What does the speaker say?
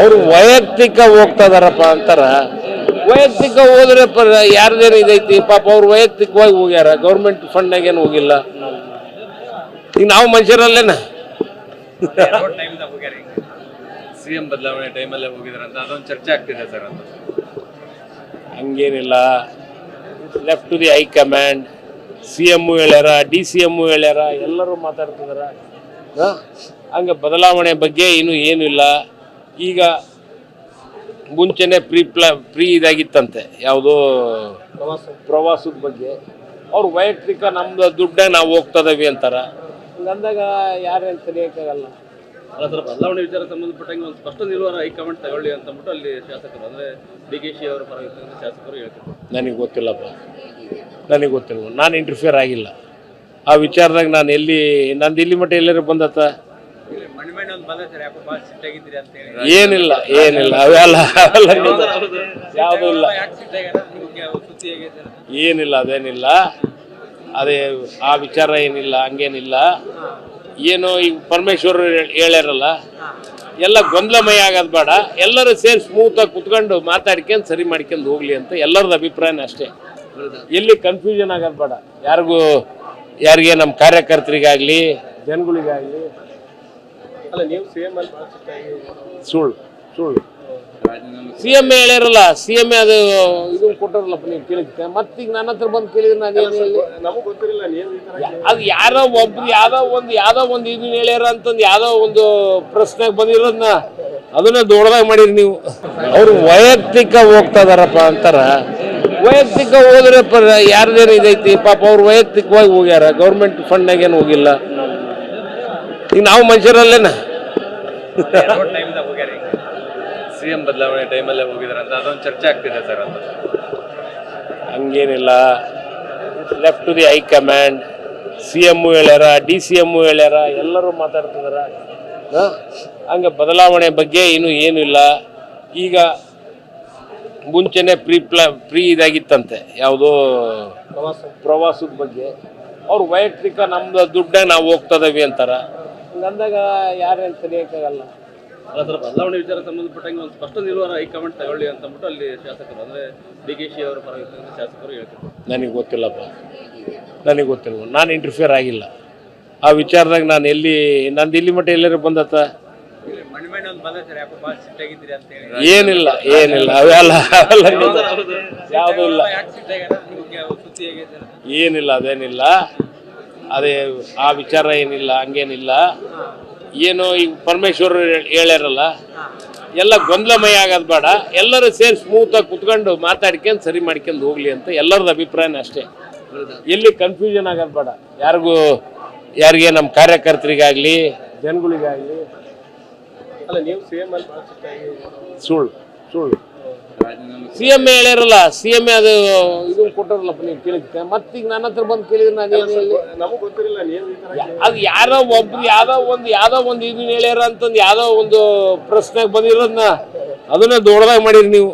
ಅವರು ವೈಯಕ್ತಿಕ ಹೋಗ್ತಾ ಇದಾರಪ್ಪ ಅಂತಾರ. ವೈಯಕ್ತಿಕ ಹೋದ್ರೆ ಯಾರ್ದೇನು ಇದೈತಿ ಪಾಪ, ಅವ್ರು ವೈಯಕ್ತಿಕವಾಗಿ ಹೋಗ್ಯಾರ, ಗೌರ್ಮೆಂಟ್ ಫಂಡ್ನಾಗ ಏನು ಹೋಗಿಲ್ಲ. ಈಗ ನಾವು ಮನುಷ್ಯರಲ್ಲೇನ ಸಿಎಂ ಬದಲಾವಣೆ ಟೈಮಲ್ಲೇ ಹೋಗಿದಾರಂತ ಅದೊಂದು ಚರ್ಚೆ ಆಗ್ತಿದೆ ಸರ್. ಅಂತ ಹಂಗೇನಿಲ್ಲ, left to the high command. CM ಹೇಳ್ಯಾರ, DCM ಹೇಳ್ಯಾರ, ಎಲ್ಲರೂ ಮಾತಾಡ್ತಿದಾರ. ಹಂಗೆ ಬದಲಾವಣೆ ಬಗ್ಗೆ ಇನ್ನೂ ಏನೂ ಇಲ್ಲ. ಈಗ ಮುಂಚೆನೆ ಪ್ರೀ ಇದಾಗಿತ್ತಂತೆ, ಯಾವುದೋ ಪ್ರವಾಸದ ಬಗ್ಗೆ. ಅವ್ರು ವೈಯಕ್ತಿಕ ನಮ್ದು ದುಡ್ಡಾಗ ನಾವು ಹೋಗ್ತದವಿ ಅಂತಾರ. ಹಂಗಂದಾಗ ಯಾರೇನು ತಡೆಯೋಕ್ಕಾಗಲ್ಲ. ಅಲ್ಲ ಸರ್, ಬದಲಾವಣೆ ವಿಚಾರ ಸಂಬಂಧಪಟ್ಟಂಗೆ ಒಂದು ಸ್ಪಷ್ಟ ನಿಲುವನ್ನು ಹೈಕಮಾಂಡ್ ತಗೊಳ್ಳಿ ಅಂತ ಅಂದ್ಬಿಟ್ಟು ಅಲ್ಲಿ ಶಾಸಕರು ಅಂದರೆ DKಶಿ ಅವರ ಪರ ಶಾಸಕರು ಹೇಳ್ತಾರೆ. ನನಗೆ ಗೊತ್ತಿಲ್ಲಪ್ಪ, ನನಗೆ ಗೊತ್ತಿಲ್ಲ, ನಾನು ಇಂಟರ್ಫಿಯರ್ ಆಗಿಲ್ಲ ಆ ವಿಚಾರದಾಗ. ನಾನು ನಂದು ಇಲ್ಲಿ ಮಟ್ಟ ಎಲ್ಲರೂ ಬಂದತ್ತ ಏನಿಲ್ಲ, ಅವೆಲ್ಲ ಯಾವುದೂ ಇಲ್ಲ, ಏನಿಲ್ಲ, ಅದೇನಿಲ್ಲ. ಅದೇ ಆ ವಿಚಾರ ಏನಿಲ್ಲ, ಹಂಗೇನಿಲ್ಲ. ಏನು ಈಗ ಪರಮೇಶ್ವರ್ ಹೇಳ್ಯಾರಲ್ಲ, ಎಲ್ಲ ಗೊಂದಲಮಯ ಆಗೋದು ಬೇಡ, ಎಲ್ಲರೂ ಸೇರಿ ಸ್ಮೂತಾಗಿ ಕುತ್ಕೊಂಡು ಮಾತಾಡ್ಕೊಂಡು ಸರಿ ಮಾಡ್ಕೊಂಡು ಹೋಗ್ಲಿ ಅಂತ ಎಲ್ಲರದ್ದು ಅಭಿಪ್ರಾಯನ ಅಷ್ಟೇ. ಎಲ್ಲಿ ಕನ್ಫ್ಯೂಷನ್ ಆಗೋದು ಬೇಡ ಯಾರಿಗೆ, ನಮ್ಮ ಕಾರ್ಯಕರ್ತರಿಗಾಗಲಿ ಜನಗಳಿಗಾಗಲಿ. ಅಲ್ಲ, ನೀವು CM ಸುಳ್ಳು CM ಹೇಳ್ಯಾರಲ್ಲ, CM ಅದು ಇದು ಕೊಟ್ಟಾರಲ್ಲಪ್ಪ, ನೀವು ಕೇಳಿದ್ದೆ. ಮತ್ತೀಗ ನನ್ನ ಹತ್ರ ಬಂದು ಕೇಳಿದ್ರೆ ನಾನೇನು ಹೇಳಿ? ನಮಗೆ ಗೊತ್ತಿರಲಿಲ್ಲ. ಅದು ಯಾರೋ ಒಂದು ಇದನ್ನ ಹೇಳ್ಯಾರ ಅಂತಂದು ಯಾವುದೋ ಒಂದು ಪ್ರಶ್ನೆಗೆ ಬಂದಿರೋದನ್ನ ಅದನ್ನ ದೊಡ್ಡದಾಗಿ ಮಾಡಿರಿ ನೀವು. ಅವರು ವೈಯಕ್ತಿಕ ಹೋಗ್ತಾ ಇದಾರಪ್ಪ ಅಂತಾರ. ವೈಯಕ್ತಿಕ ಹೋದ್ರೆ ಯಾರ್ದೇನು ಇದೈತಿ ಪಾಪ, ಅವ್ರು ವೈಯಕ್ತಿಕವಾಗಿ ಹೋಗ್ಯಾರ, ಗೌರ್ಮೆಂಟ್ ಫಂಡ್ನಾಗ ಏನು ಹೋಗಿಲ್ಲ. ಈಗ ನಾವು ಮನುಷ್ಯರಲ್ಲೇನ ಸಿಎಂ ಬದಲಾವಣೆ ಟೈಮಲ್ಲೇ ಹೋಗಿದಾರಂತ ಅದೊಂದು ಚರ್ಚೆ ಆಗ್ತಿದೆ ಸರ್. ಅಂತ ಹಂಗೇನಿಲ್ಲ, left to the high command. CM ಹೇಳ್ಯಾರ, DCM ಹೇಳ್ಯಾರ, ಎಲ್ಲರೂ ಮಾತಾಡ್ತಿದಾರ. ಹಂಗೆ ಬದಲಾವಣೆ ಬಗ್ಗೆ ಇನ್ನೂ ಏನೂ ಇಲ್ಲ. ಈಗ ಮುಂಚೆನೆ ಪ್ರೀ ಇದಾಗಿತ್ತಂತೆ, ಯಾವುದೋ ಪ್ರವಾಸದ ಬಗ್ಗೆ. ಅವ್ರು ವೈಯಕ್ತಿಕ ನಮ್ದು ದುಡ್ಡಾಗ ನಾವು ಹೋಗ್ತದವಿ ಅಂತಾರ. ಹಂಗಂದಾಗ ಯಾರೇನು ತಡೆಯೋಕ್ಕಾಗಲ್ಲ. ಅಲ್ಲ ಸರ್, ಬದಲಾವಣೆ ವಿಚಾರ ಸಂಬಂಧಪಟ್ಟಂಗೆ ಒಂದು ಸ್ಪಷ್ಟ ನಿಲುವನ್ನು ಹೈಕಮಾಂಡ್ ತಗೊಳ್ಳಿ ಅಂತ ಅಂದ್ಬಿಟ್ಟು ಅಲ್ಲಿ ಶಾಸಕರು ಅಂದರೆ DKಶಿ ಅವರ ಪರ ಶಾಸಕರು ಹೇಳ್ತಾರೆ. ನನಗೆ ಗೊತ್ತಿಲ್ಲಪ್ಪ, ನಾನು ಇಂಟರ್ಫಿಯರ್ ಆಗಿಲ್ಲ ಆ ವಿಚಾರದಾಗ. ನಂದು ಇಲ್ಲಿ ಮಟ್ಟ ಎಲ್ಲರೂ ಬಂದತ್ತ ಏನಿಲ್ಲ, ಅವೆಲ್ಲ ಯಾವುದೂ ಇಲ್ಲ, ಏನಿಲ್ಲ, ಅದೇನಿಲ್ಲ. ಅದೇ ಆ ವಿಚಾರ ಏನಿಲ್ಲ, ಹಂಗೇನಿಲ್ಲ. ಏನು ಈಗ ಪರಮೇಶ್ವರ್ ಹೇಳ್ಯಾರಲ್ಲ, ಎಲ್ಲ ಗೊಂದಲಮಯ ಆಗೋದು ಬೇಡ, ಎಲ್ಲರೂ ಸೇರಿ ಸ್ಮೂತಾಗಿ ಕುತ್ಕೊಂಡು ಮಾತಾಡ್ಕೊಂಡು ಸರಿ ಮಾಡ್ಕೊಂಡು ಹೋಗ್ಲಿ ಅಂತ ಎಲ್ಲರದ್ದು ಅಭಿಪ್ರಾಯನ ಅಷ್ಟೇ. ಎಲ್ಲಿ ಕನ್ಫ್ಯೂಷನ್ ಆಗೋದು ಬೇಡ ಯಾರಿಗೆ, ನಮ್ಮ ಕಾರ್ಯಕರ್ತರಿಗಾಗಲಿ ಜನಗಳಿಗಾಗಲಿ. ಅಲ್ಲ, ನೀವು CM ಸುಳ್ಳು CM ಹೇಳ್ಯಾರಲ್ಲ, CM ಅದು ಇದು ಕೊಟ್ಟಾರಲ್ಲಪ್ಪ, ನೀವು ಕೇಳಿದ್ದೆ. ಮತ್ತೀಗ ನನ್ನ ಹತ್ರ ಬಂದು ಕೇಳಿದ್ರೆ ನಾನೇನು ಹೇಳಿ? ನಮಗೆ ಗೊತ್ತಿರಲಿಲ್ಲ. ಅದು ಯಾವುದೋ ಒಂದು ಇದನ್ನ ಹೇಳ್ಯಾರ ಅಂತಂದು ಯಾವುದೋ ಒಂದು ಪ್ರಶ್ನೆಗೆ ಬಂದಿರೋದನ್ನ ಅದನ್ನ ದೊಡ್ಡದಾಗಿ ಮಾಡಿರಿ ನೀವು.